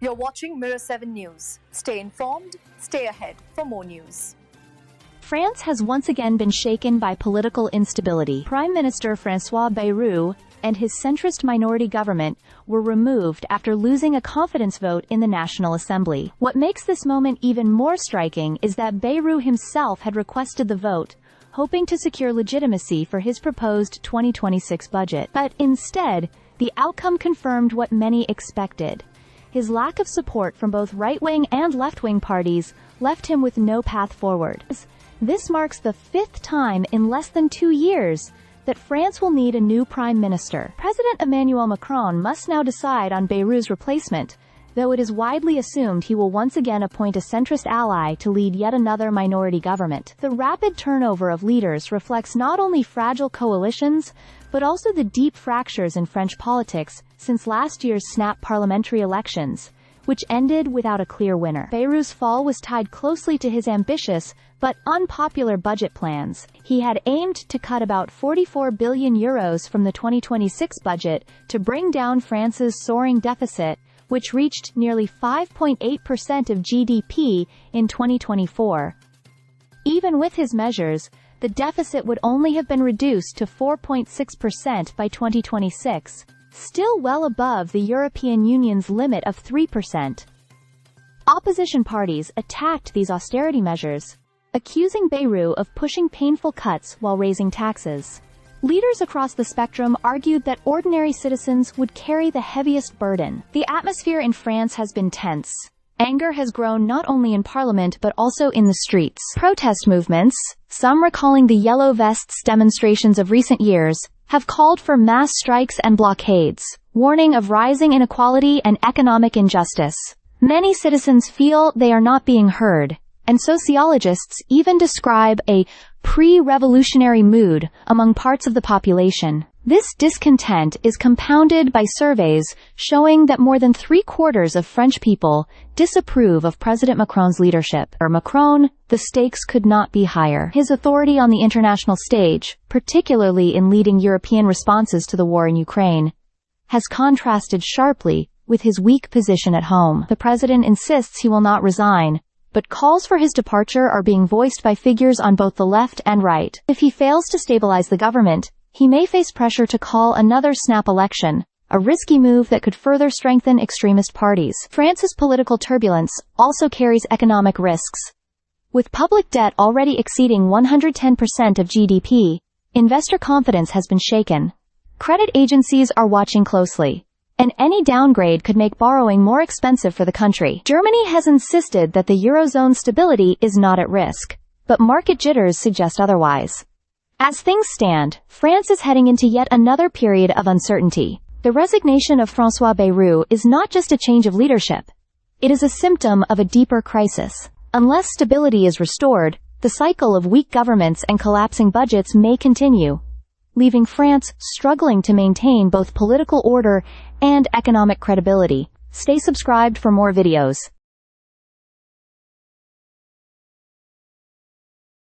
You're watching Mirror 7 News. Stay informed, stay ahead for more news. France has once again been shaken by political instability. Prime Minister François Bayrou and his centrist minority government were removed after losing a confidence vote in the National Assembly. What makes this moment even more striking is that Bayrou himself had requested the vote, hoping to secure legitimacy for his proposed 2026 budget. But instead, the outcome confirmed what many expected. His lack of support from both right-wing and left-wing parties left him with no path forward. This marks the fifth time in less than 2 years that France will need a new prime minister. President Emmanuel Macron must now decide on Bayrou's replacement, though it is widely assumed he will once again appoint a centrist ally to lead yet another minority government. The rapid turnover of leaders reflects not only fragile coalitions, but also the deep fractures in French politics since last year's snap parliamentary elections, which ended without a clear winner. Bayrou's fall was tied closely to his ambitious but unpopular budget plans. He had aimed to cut about 44 billion euros from the 2026 budget to bring down France's soaring deficit, which reached nearly 5.8% of GDP in 2024. Even with his measures, the deficit would only have been reduced to 4.6% by 2026, still well above the European Union's limit of 3%. Opposition parties attacked these austerity measures, accusing Bayrou of pushing painful cuts while raising taxes. Leaders across the spectrum argued that ordinary citizens would carry the heaviest burden. The atmosphere in France has been tense. Anger has grown not only in parliament but also in the streets. Protest movements, some recalling the Yellow Vests demonstrations of recent years, have called for mass strikes and blockades, warning of rising inequality and economic injustice. Many citizens feel they are not being heard, and sociologists even describe a pre-revolutionary mood among parts of the population. This discontent is compounded by surveys showing that more than 3/4 of French people disapprove of President Macron's leadership. For Macron, the stakes could not be higher. His authority on the international stage, particularly in leading European responses to the war in Ukraine, has contrasted sharply with his weak position at home. The president insists he will not resign, but calls for his departure are being voiced by figures on both the left and right. If he fails to stabilize the government, he may face pressure to call another snap election, a risky move that could further strengthen extremist parties. France's political turbulence also carries economic risks. With public debt already exceeding 110% of GDP, investor confidence has been shaken. Credit agencies are watching closely, and any downgrade could make borrowing more expensive for the country. Germany has insisted that the Eurozone's stability is not at risk, but market jitters suggest otherwise. As things stand, France is heading into yet another period of uncertainty. The resignation of François Bayrou is not just a change of leadership. It is a symptom of a deeper crisis. Unless stability is restored, the cycle of weak governments and collapsing budgets may continue, leaving France struggling to maintain both political order and economic credibility. Stay subscribed for more videos.